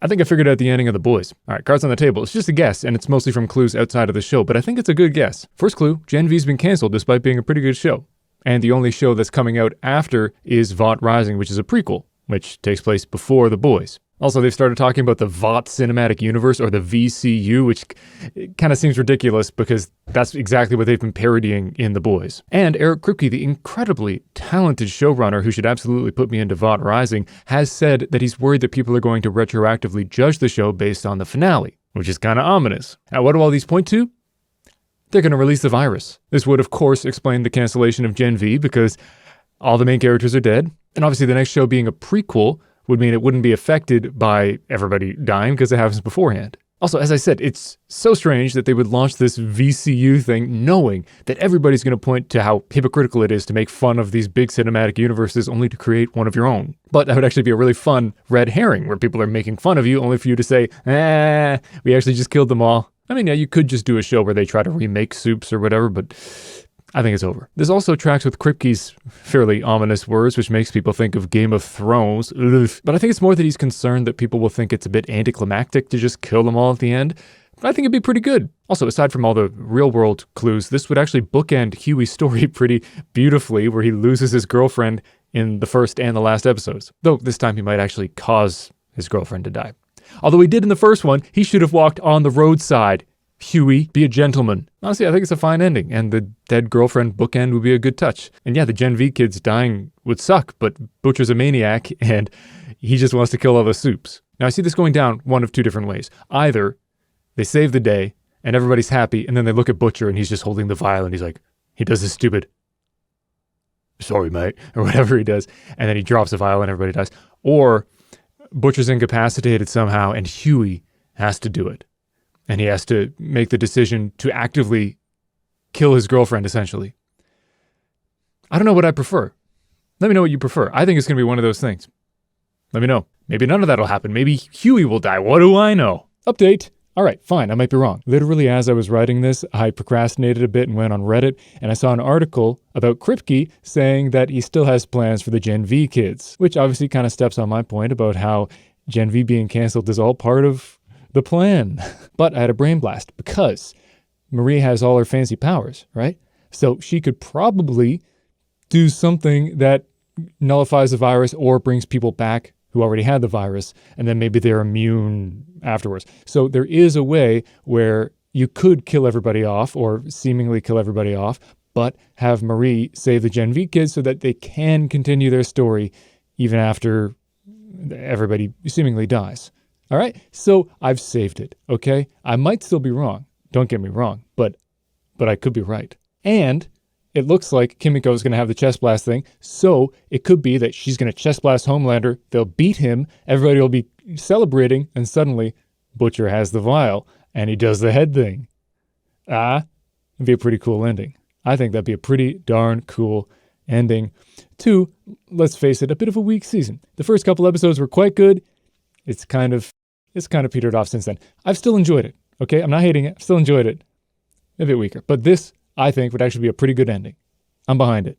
I think I figured out the ending of The Boys. All right, cards on the table. It's just a guess, and it's mostly from clues outside of the show, but I think it's a good guess. First clue, Gen V's been canceled despite being a pretty good show. And the only show that's coming out after is Vought Rising, which is a prequel, which takes place before The Boys. Also, they've started talking about the Vought Cinematic Universe, or the VCU, which kind of seems ridiculous because that's exactly what they've been parodying in The Boys. And Eric Kripke, the incredibly talented showrunner who should absolutely put me into Vought Rising, has said that he's worried that people are going to retroactively judge the show based on the finale, which is kind of ominous. Now, what do all these point to? They're going to release the virus. This would, of course, explain the cancellation of Gen V because all the main characters are dead. And obviously the next show being a prequel would mean it wouldn't be affected by everybody dying because it happens beforehand. Also, as I said, it's so strange that they would launch this VCU thing knowing that everybody's going to point to how hypocritical it is to make fun of these big cinematic universes only to create one of your own. But that would actually be a really fun red herring where people are making fun of you only for you to say, we actually just killed them all. I mean, yeah, you could just do a show where they try to remake Soups or whatever, but I think it's over. This also tracks with Kripke's fairly ominous words, which makes people think of Game of Thrones. Ugh. But I think it's more that he's concerned that people will think it's a bit anticlimactic to just kill them all at the end. But I think it'd be pretty good. Also, aside from all the real-world clues, this would actually bookend Huey's story pretty beautifully, where he loses his girlfriend in the first and the last episodes. Though this time he might actually cause his girlfriend to die. Although he did in the first one, he should have walked on the roadside. Huey, be a gentleman. Honestly, I think it's a fine ending, and the dead girlfriend bookend would be a good touch. And yeah, the Gen V kids dying would suck, but Butcher's a maniac, and he just wants to kill all the Soups. Now, I see this going down one of two different ways. Either they save the day, and everybody's happy, and then they look at Butcher, and he's just holding the vial, and he's like, he does this stupid, sorry, mate, or whatever he does, and then he drops the vial, and everybody dies. Or Butcher's incapacitated somehow, and Huey has to do it. And he has to make the decision to actively kill his girlfriend, essentially. I don't know what I prefer. Let me know what you prefer. I think it's going to be one of those things. Let me know. Maybe none of that will happen. Maybe Huey will die. What do I know? Update. All right, fine. I might be wrong. Literally, as I was writing this, I procrastinated a bit and went on Reddit, and I saw an article about Kripke saying that he still has plans for the Gen V kids, which obviously kind of steps on my point about how Gen V being canceled is all part of the plan. But I had a brain blast because Marie has all her fancy powers, right? So she could probably do something that nullifies the virus or brings people back who already had the virus, and then maybe they're immune afterwards. So there is a way where you could kill everybody off or seemingly kill everybody off, but have Marie save the Gen V kids so that they can continue their story even after everybody seemingly dies. All right, so I've saved it, okay? I might still be wrong, don't get me wrong, but I could be right. And it looks like Kimiko is going to have the chest blast thing, so it could be that she's going to chest blast Homelander, they'll beat him, everybody will be celebrating, and suddenly Butcher has the vial, and he does the head thing. It'd be a pretty cool ending. I think that'd be a pretty darn cool ending to, let's face it, a bit of a weak season. The first couple episodes were quite good. It's kind of petered off since then. I've still enjoyed it, okay? I'm not hating it. I've still enjoyed it. A bit weaker. But this, I think, would actually be a pretty good ending. I'm behind it.